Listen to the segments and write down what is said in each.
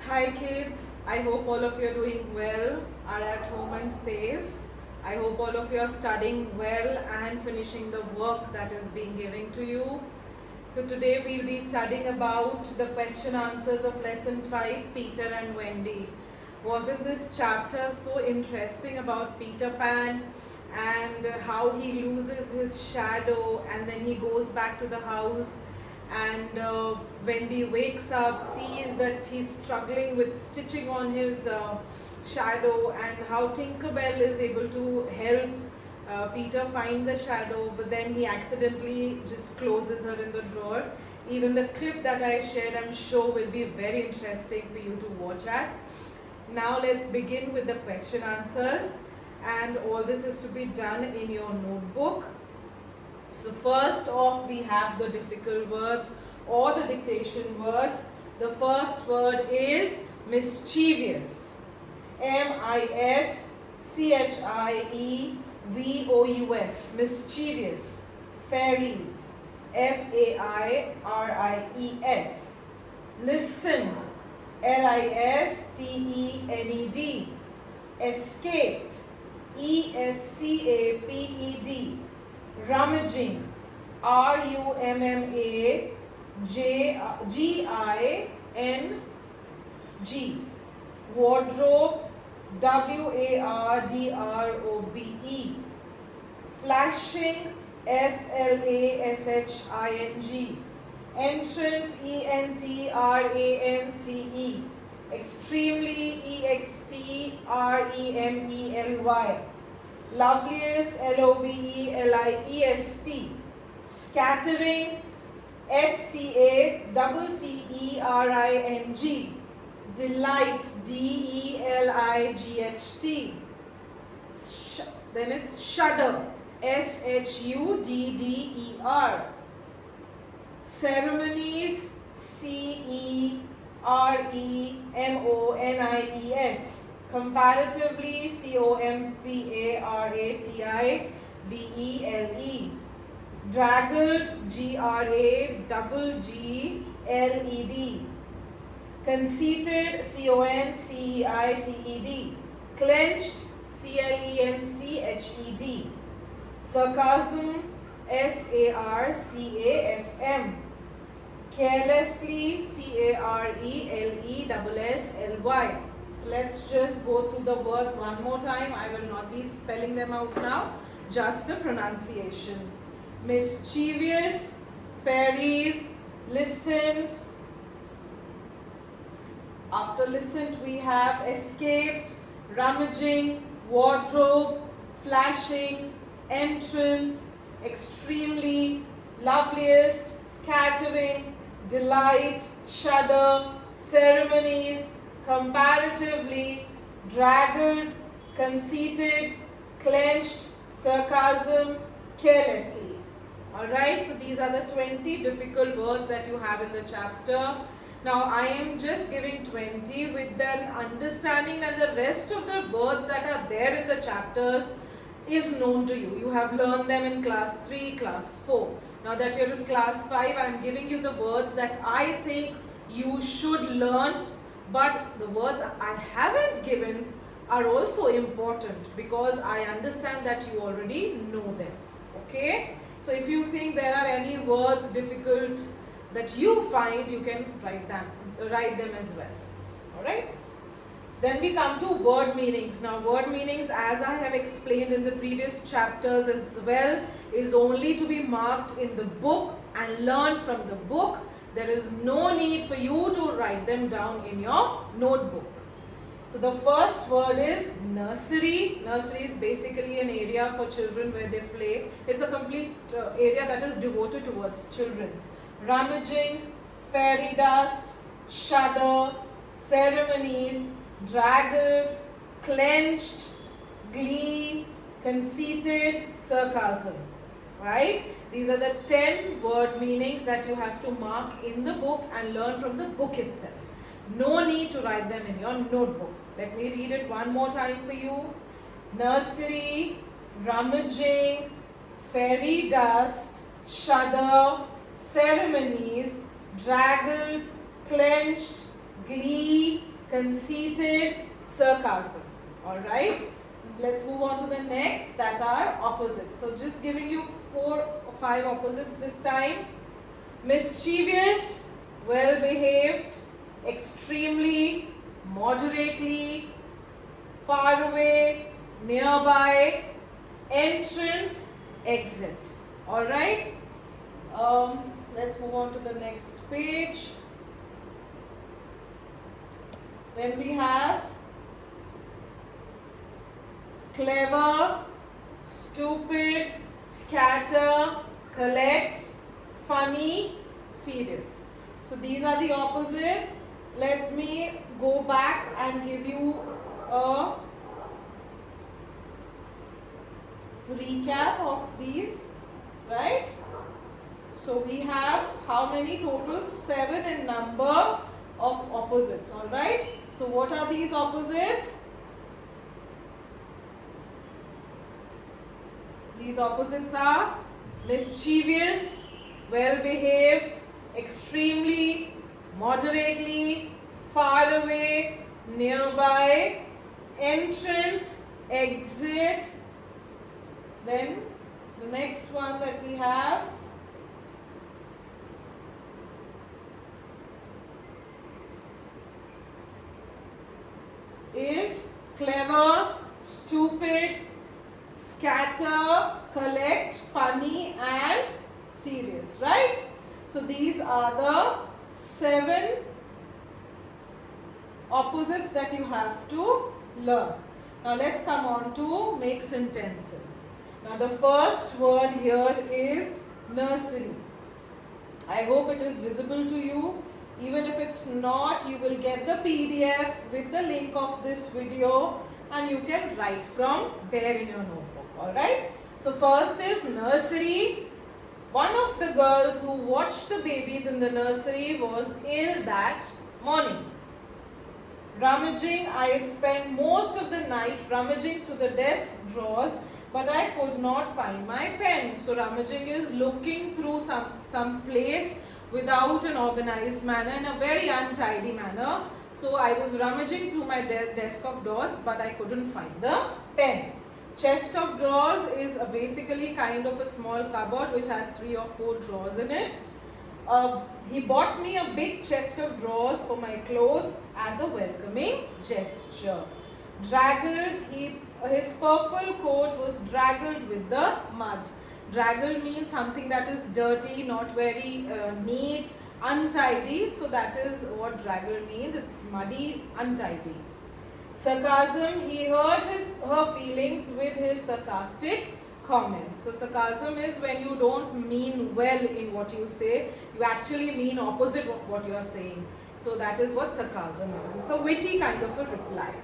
Hi kids, I hope all of you are doing well, are at home and safe. I hope all of you are studying well and finishing the work that is being given to you. So today we'll be studying about the question answers of lesson 5, Peter and Wendy. Wasn't this chapter so interesting about Peter Pan and how he loses his shadow and then he goes back to the house and Wendy wakes up, sees that he's struggling with stitching on his shadow, and how Tinkerbell is able to help Peter find the shadow, but then he accidentally just closes her in the drawer. Even the clip that I shared, I'm sure will be very interesting for you to watch at. Now let's begin with the question answers, and all this is to be done in your notebook. So first off, we have the difficult words or the dictation words. The first word is mischievous. M-I-S-C-H-I-E-V-O-U-S. Mischievous. Fairies. F-A-I-R-I-E-S. Listened. L-I-S-T-E-N-E-D. Escaped. E-S-C-A-P-E-D. Rummaging. R-U-M-M-A-G-I-N-G. Wardrobe. W-A-R-D-R-O-B-E. Flashing. F-L-A-S-H-I-N-G. Entrance. E-N-T-R-A-N-C-E. Extremely. E-X-T-R-E-M-E-L-Y. Loveliest. L-O-V-E-L-I-E-S-T. Scattering. S-C-A-T-T-E-R-I-N-G. Delight. D-E-L-I-G-H-T. Then it's shudder. S-H-U-D-D-E-R. Ceremonies. C-E-R-E-M-O-N-I-E-S. Comparatively. C-O-M-P-A-R-A-T-I-V-E-L-E. Draggled. G-R-A-G-G-L-E-D. Conceited. C-O-N-C-E-I-T-E-D. Clenched. C-L-E-N-C-H-E-D. Sarcasm. S-A-R-C-A-S-M. Carelessly. C-A-R-E-L-E-S-S-L-Y. So let's just go through the words one more time. I will not be spelling them out now, just the pronunciation. Mischievous, fairies, listened. After listened, we have escaped, rummaging, wardrobe, flashing, entrance, extremely, loveliest, scattering, delight, shudder, ceremonies, comparatively, draggled, conceited, clenched, sarcasm, carelessly. Alright, so these are the 20 difficult words that you have in the chapter. Now I am just giving 20 with the understanding that the rest of the words that are there in the chapters is known to you. You have learned them in class 3, class 4. Now that you're in class 5, I am giving you the words that I think you should learn, but the words I haven't given are also important because I understand that you already know them. Okay? So if you think there are any words difficult that you find, you can write them as well. Alright? Then we come to word meanings. Now word meanings, as I have explained in the previous chapters as well, is only to be marked in the book and learned from the book. There is no need for you to write them down in your notebook. So the first word is nursery. Nursery is basically an area for children where they play. It's a complete area that is devoted towards children. Rummaging, fairy dust, shudder, ceremonies, draggled, clenched, glee, conceited, sarcasm. Right? These are the 10 word meanings that you have to mark in the book and learn from the book itself. No need to write them in your notebook. Let me read it one more time for you. Nursery, rummaging, fairy dust, shudder, ceremonies, draggled, clenched, glee, conceited, sarcasm. Alright, let's move on to the next that are opposites. So just giving you 4 or 5 opposites this time. Mischievous, well behaved, extremely, moderately, far away, nearby, entrance, exit. Alright, let's move on to the next page. Then we have clever, stupid, scatter, collect, funny, serious. So these are the opposites. Let me go back and give you a recap of these, right? So we have how many total? 7 in number of opposites, alright? So what are these opposites? These opposites are mischievous, well behaved, extremely, moderately, far away, nearby, entrance, exit. Then the next one that we have is clever, stupid, scatter, collect, funny and serious, right? So these are the 7 opposites that you have to learn. Now let's come on to make sentences. Now the first word here is nursery. I hope it is visible to you. Even if it's not, you will get the PDF with the link of this video and you can write from there in your notebook. Alright? So first is nursery. One of the girls who watched the babies in the nursery was ill that morning. Rummaging, I spent most of the night rummaging through the desk drawers, but I could not find my pen. So rummaging is looking through some place without an organized manner, in a very untidy manner. So I was rummaging through my desk of drawers, but I couldn't find the pen. Chest of drawers is basically kind of a small cupboard which has 3 or 4 drawers in it. He bought me a big chest of drawers for my clothes as a welcoming gesture. Draggled, his purple coat was draggled with the mud. Draggled means something that is dirty, not very neat, untidy. So that is what draggled means. It's muddy, untidy. Sarcasm, he hurt her feelings with his sarcastic comments. So sarcasm is when you don't mean well in what you say, you actually mean opposite of what you are saying. So that is what sarcasm is. It's a witty kind of a reply.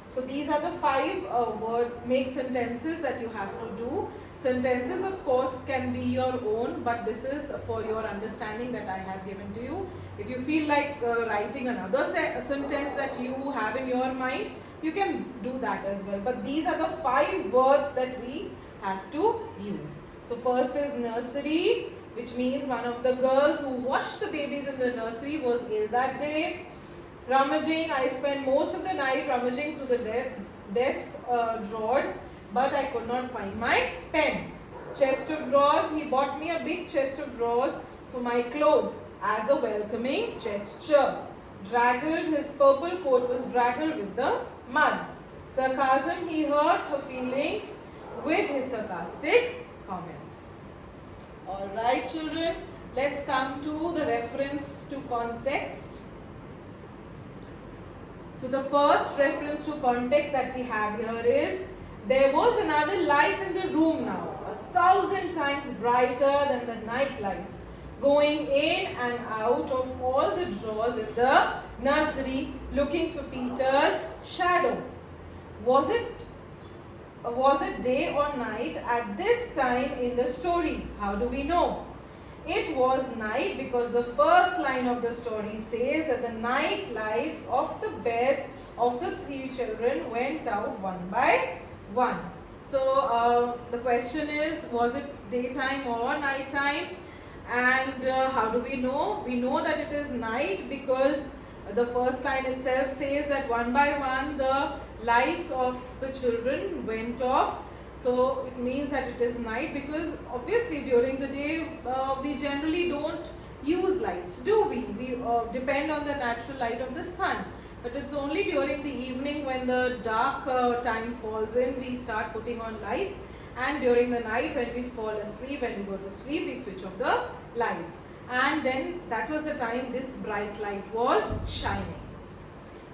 So these are the 5 word make sentences that you have to do. Sentences of course can be your own, but this is for your understanding that I have given to you. If you feel like writing another sentence that you have in your mind, you can do that as well. But these are the 5 words that we have to use. So first is nursery, which means one of the girls who watched the babies in the nursery was ill that day. Rummaging, I spent most of the night rummaging through the desk drawers, but I could not find my pen. Chest of drawers, he bought me a big chest of drawers for my clothes as a welcoming gesture. Draggled, his purple coat was draggled with the mud. Sarcasm, he hurt her feelings with his sarcastic comments. Alright children, let's come to the reference to context. So the first reference to context that we have here is, there was another light in the room now, 1,000 times brighter than the night lights, going in and out of all the drawers in the nursery, looking for Peter's shadow. Was it day or night at this time in the story? How do we know? It was night because the first line of the story says that the night lights of the beds of the 3 children went out one by one. So the question is, was it daytime or night time? And how do we know? We know that it is night because The first line itself says that one by one the lights of the children went off. So it means that it is night, because obviously during the day we generally don't use lights, do we? We depend on the natural light of the sun. But it's only during the evening, when the dark time falls in, we start putting on lights. And during the night, when we fall asleep, when we go to sleep, we switch off the lights. And then that was the time this bright light was shining.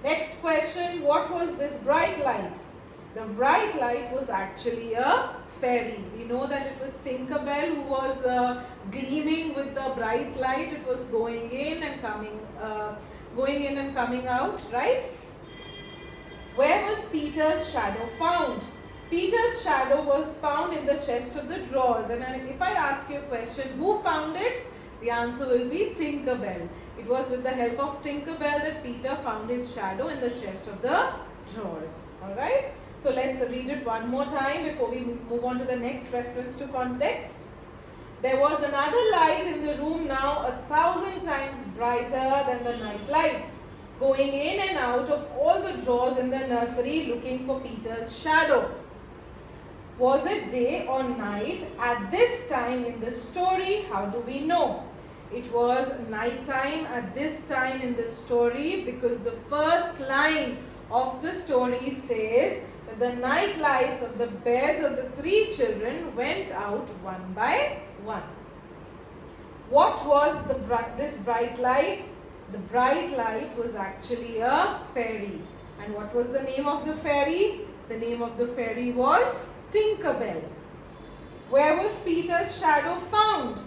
Next question, what was this bright light? The bright light was actually a fairy. We know that it was Tinkerbell who was gleaming with the bright light. It was going in and coming out, right? Where was Peter's shadow found? Peter's shadow was found in the chest of the drawers. And if I ask you a question, who found it? The answer will be Tinkerbell. It was with the help of Tinkerbell that Peter found his shadow in the chest of the drawers. Alright? So let's read it one more time before we move on to the next reference to context. There was another light in the room now 1,000 times brighter than the night lights, going in and out of all the drawers in the nursery looking for Peter's shadow. Was it day or night at this time in the story? How do we know? It was night time at this time in the story, because the first line of the story says that the night lights of the beds of the 3 children went out one by one. What was this bright light? The bright light was actually a fairy. And what was the name of the fairy? The name of the fairy was Tinkerbell. Where was Peter's shadow found?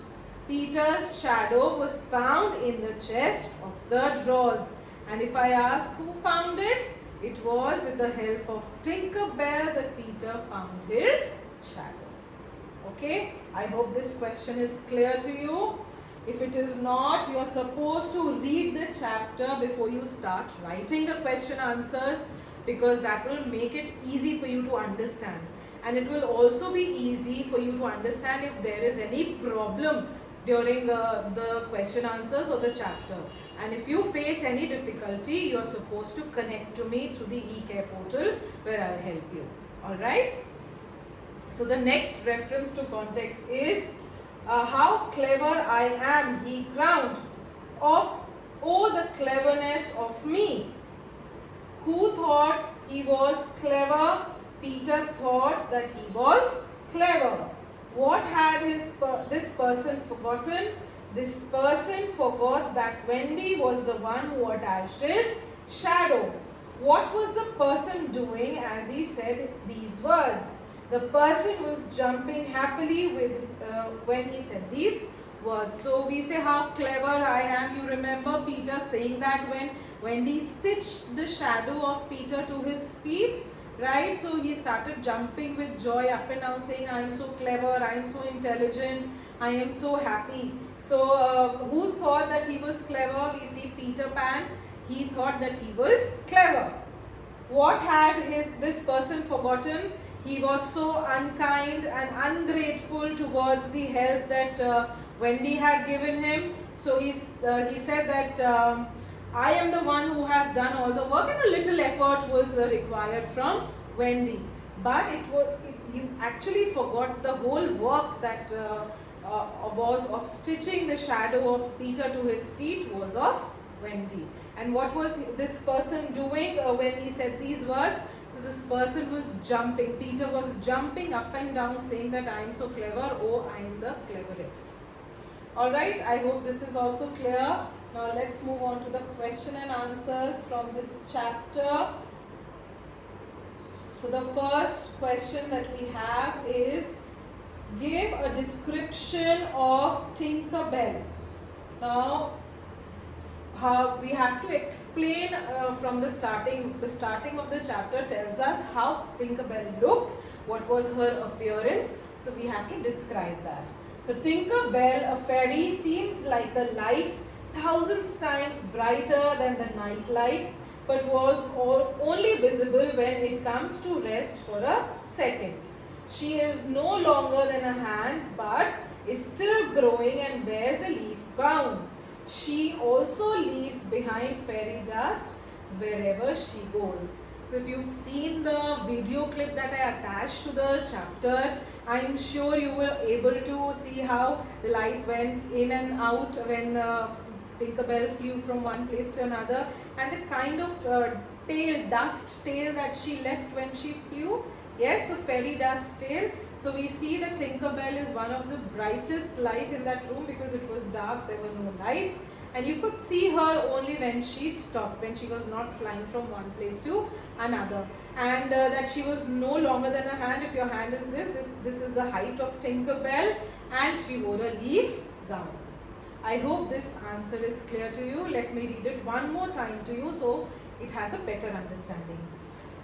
Peter's shadow was found in the chest of the drawers. And if I ask who found it, it was with the help of Tinkerbell that Peter found his shadow. Okay, I hope this question is clear to you. If it is not, you are supposed to read the chapter before you start writing the question answers, because that will make it easy for you to understand. And it will also be easy for you to understand if there is any problem during the question answers or the chapter. And if you face any difficulty, you are supposed to connect to me through the eCare portal, where I will help you. Alright? So the next reference to context is, how clever I am, he crowned. Oh, the cleverness of me. Who thought he was clever? Peter thought that he was clever. What had this person forgotten? This person forgot that Wendy was the one who attached his shadow. What was the person doing as he said these words? The person was jumping happily when he said these words. So we say, how clever I am. You remember Peter saying that when Wendy stitched the shadow of Peter to his feet, right? So he started jumping with joy up and down, saying, I am so clever, I am so intelligent, I am so happy. So who thought that he was clever? We see Peter Pan. He thought that he was clever. What had this person forgotten? He was so unkind and ungrateful towards the help that Wendy had given him. So he said that I am the one who has done all the work, and a little effort was required from Wendy. But he actually forgot the whole work that was of stitching the shadow of Peter to his feet was of Wendy. And what was this person doing when he said these words? So this person was jumping. Peter was jumping up and down, saying that I am so clever, oh, I am the cleverest. Alright, I hope this is also clear. Now let's move on to the question and answers from this chapter. So the first question that we have is, give a description of Tinkerbell. Now we have to explain from the starting. The starting of the chapter tells us how Tinkerbell looked, what was her appearance. So we have to describe that. So Tinkerbell, a fairy, seems like a light 1,000 times brighter than the night light, but was only visible when it comes to rest for a second. She is no longer than a hand, but is still growing and wears a leaf gown. she also leaves behind fairy dust wherever she goes. So if you've seen the video clip that I attached to the chapter, I am sure you were able to see how the light went in and out when Tinkerbell flew from one place to another, and the kind of dust tail that she left when she flew. Yes, a fairy dust tail. So we see that Tinkerbell is one of the brightest light in that room because it was dark, there were no lights, and you could see her only when she stopped, when she was not flying from one place to another, and that she was no longer than a hand. If your hand is this is the height of Tinkerbell, and she wore a leaf gown. I hope this answer is clear to you. Let me read it one more time to you so it has a better understanding.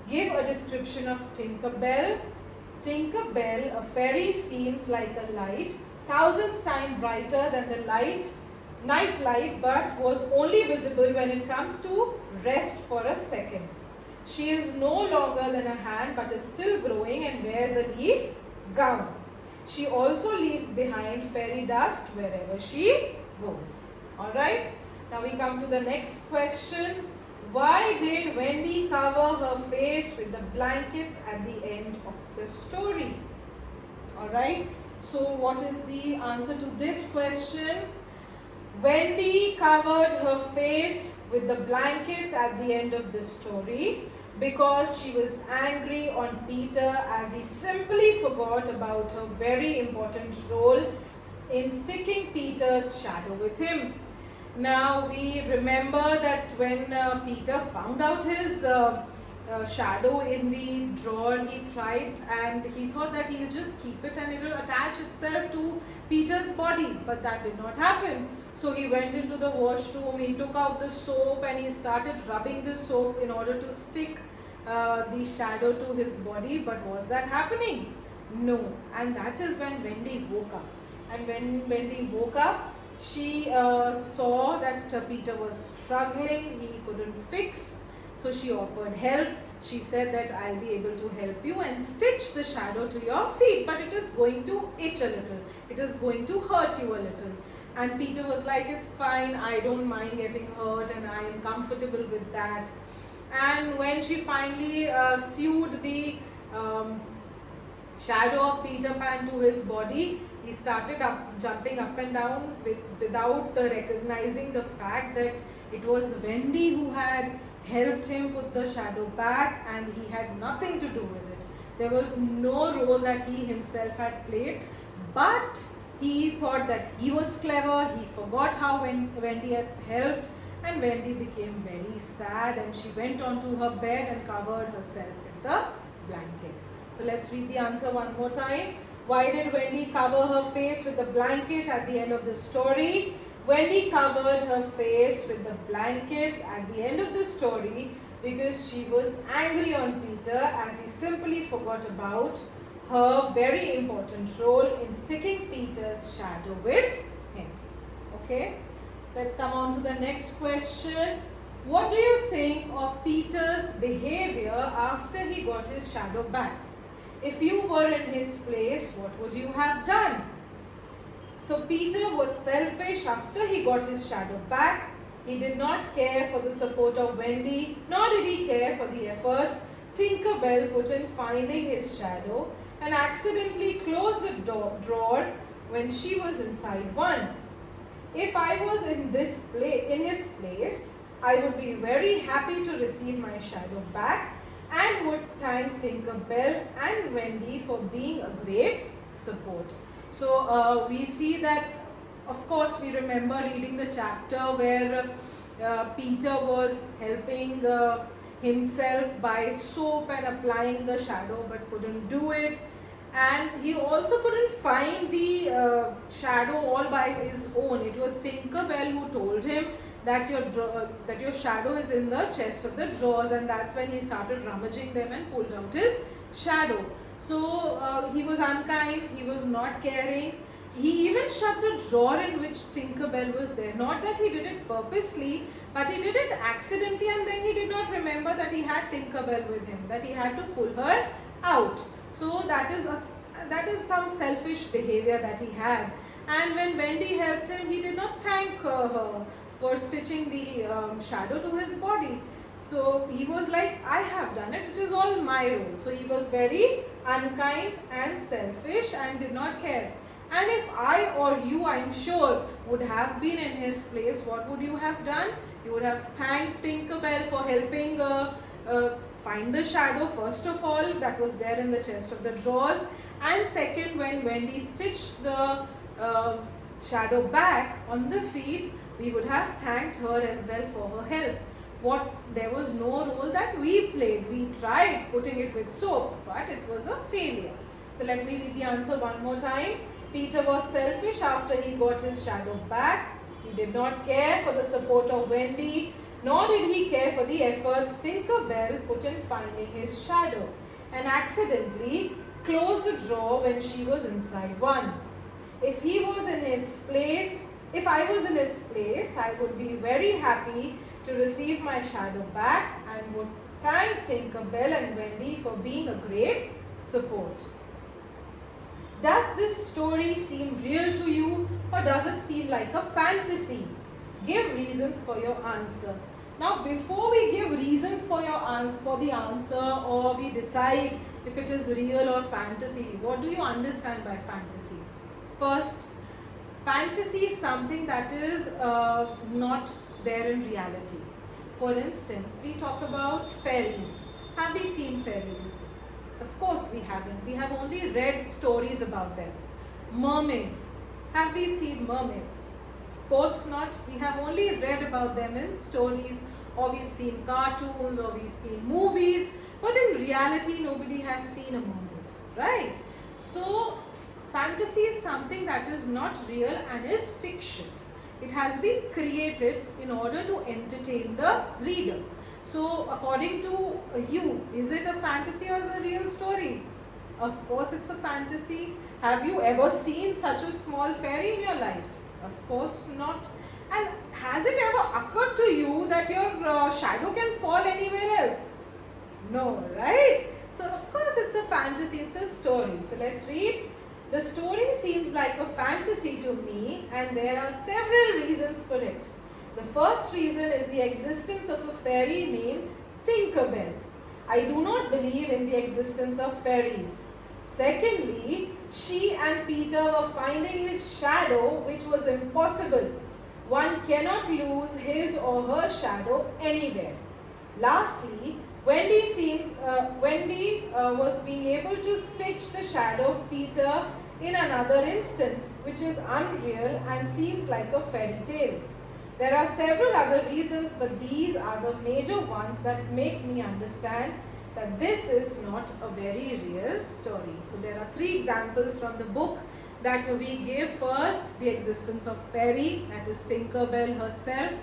Give a description of Tinkerbell. Tinkerbell, a fairy, seems like a light, thousands times brighter than the night light, but was only visible when it comes to rest for a second. She is no longer than a hand, but is still growing and wears a leaf gown. She also leaves behind fairy dust wherever she goes. Alright, now we come to the next question. Why did Wendy cover her face with the blankets at the end of the story? Alright, so what is the answer to this question? Wendy covered her face with the blankets at the end of the story because she was angry on Peter as he simply forgot about her very important role in sticking Peter's shadow with him. Now we remember that when Peter found out his shadow in the drawer, he tried and he thought that he'll just keep it and it will attach itself to Peter's body, but that did not happen. So he went into the washroom, he took out the soap and he started rubbing the soap in order to stick the shadow to his body, but was that happening? No. And that is when Wendy woke up. And when Wendy woke up, she saw that Peter was struggling, he couldn't fix, so she offered help. She said that I'll be able to help you and stitch the shadow to your feet, but it is going to itch a little, it is going to hurt you a little. And Peter was like, it's fine, I don't mind getting hurt and I am comfortable with that. And when she finally sewed the shadow of Peter Pan to his body, he started jumping up and down without recognizing the fact that it was Wendy who had helped him put the shadow back and he had nothing to do with it. There was no role that he himself had played, but he thought that he was clever, he forgot how Wendy had helped, and Wendy became very sad and she went onto her bed and covered herself in the blanket. So let's read the answer one more time. Why did Wendy cover her face with the blanket at the end of the story? Wendy covered her face with the blankets at the end of the story because she was angry on Peter as he simply forgot about her very important role in sticking Peter's shadow with him. Okay, let's come on to the next question. What do you think of Peter's behavior after he got his shadow back? If you were in his place, what would you have done? So Peter was selfish after he got his shadow back. He did not care for the support of Wendy, nor did he care for the efforts Tinkerbell put in finding his shadow, and accidentally closed the drawer when she was inside one. If I was in his place, I would be very happy to receive my shadow back and would thank Tinkerbell and Wendy for being a great support. So we see that, of course, we remember reading the chapter where Peter was helping himself by soap and applying the shadow but couldn't do it, and he also couldn't find the shadow all by his own. It was Tinkerbell who told him that your shadow is in the chest of the drawers, and that's when he started rummaging them and pulled out his shadow. So he was unkind, he was not caring. He even shut the drawer in which Tinkerbell was there. Not that he did it purposely, but he did it accidentally, and then he did not remember that he had Tinkerbell with him, that he had to pull her out. So that is some selfish behavior that he had. And when Wendy helped him, he did not thank her for stitching the shadow to his body. So he was like, I have done it, it is all my role. So he was very unkind and selfish and did not care. And if I or you, I'm sure, would have been in his place, what would you have done? You would have thanked Tinkerbell for helping find the shadow, first of all, that was there in the chest of the drawers. And second, when Wendy stitched the shadow back on the feet, we would have thanked her as well for her help. There was no role that we played. We tried putting it with soap, but it was a failure. So let me read the answer one more time. Peter was selfish after he got his shadow back. He did not care for the support of Wendy, nor did he care for the efforts Tinkerbell put in finding his shadow, and accidentally closed the drawer when she was inside one. If I was in his place, I would be very happy to receive my shadow back and would thank Tinkerbell and Wendy for being a great support. Does this story seem real to you, or does it seem like a fantasy? Give reasons for your answer. Now, before we give reasons for the answer, or we decide if it is real or fantasy, what do you understand by fantasy? First, fantasy is something that is not there in reality. For instance, we talk about fairies. Have we seen fairies? Of course we haven't. We have only read stories about them. Mermaids. Have we seen mermaids? Of course not. We have only read about them in stories, or we've seen cartoons, or we've seen movies, but in reality nobody has seen a mermaid, right? So fantasy is something that is not real and is fictitious. It has been created in order to entertain the reader. So according to you, is it a fantasy or is it a real story? Of course it's a fantasy. Have you ever seen such a small fairy in your life? Of course not. And has it ever occurred to you that your shadow can fall anywhere else? No, right? So of course it's a fantasy, it's a story. So let's read. The story seems like a fantasy to me, and there are several reasons for it. The first reason is the existence of a fairy named Tinkerbell. I do not believe in the existence of fairies. Secondly, she and Peter were finding his shadow, which was impossible. One cannot lose his or her shadow anywhere. Lastly, Wendy was being able to stitch the shadow of Peter in another instance, which is unreal and seems like a fairy tale. There are several other reasons, but these are the major ones that make me understand that this is not a very real story. So there are 3 examples from the book that we give. First, the existence of fairy, that is Tinkerbell herself.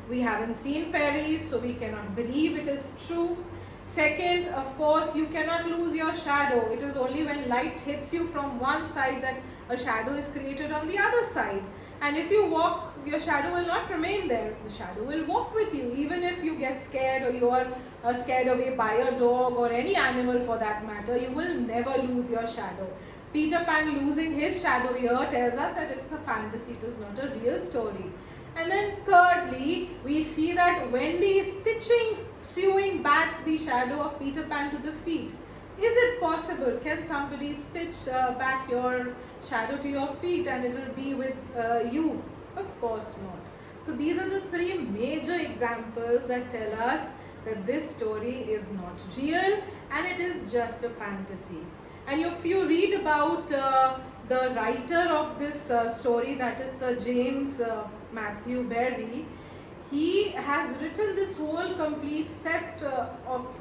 We haven't seen fairies, so we cannot believe it is true. Second, of course, you cannot lose your shadow. It is only when light hits you from one side that a shadow is created on the other side. And if you walk, your shadow will not remain there. The shadow will walk with you. Even if you get scared, or you are scared away by a dog or any animal for that matter, you will never lose your shadow. Peter Pan losing his shadow here tells us that it's a fantasy, it is not a real story. And then thirdly, we see that Wendy is sewing back the shadow of Peter Pan to the feet. Is it possible? Can somebody stitch back your shadow to your feet and it will be with you? Of course not. So these are the 3 major examples that tell us that this story is not real and it is just a fantasy. And if you read about the writer of this story, that is Sir James Matthew Barrie, he has written this whole complete set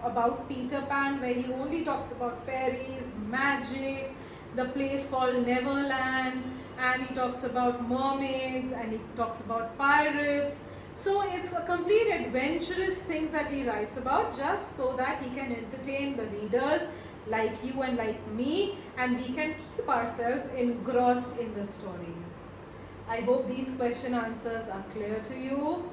about Peter Pan, where he only talks about fairies, magic, the place called Neverland, and he talks about mermaids, and he talks about pirates. So it's a complete adventurous things that he writes about, just so that he can entertain the readers like you and like me, and we can keep ourselves engrossed in the stories. I hope these question answers are clear to you.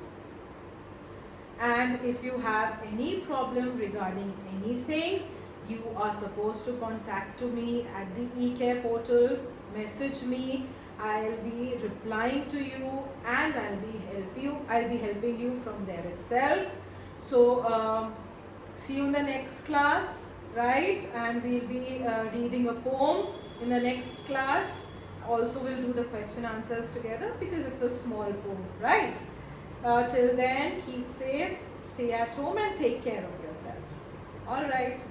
And if you have any problem regarding anything, you are supposed to contact me at the eCare portal, message me. I'll be replying to you, and I'll be helping you from there itself. So see you in the next class, right? And we'll be reading a poem in the next class. Also, we'll do the question answers together because it's a small poem, right? Till then, keep safe, stay at home, and take care of yourself. All right.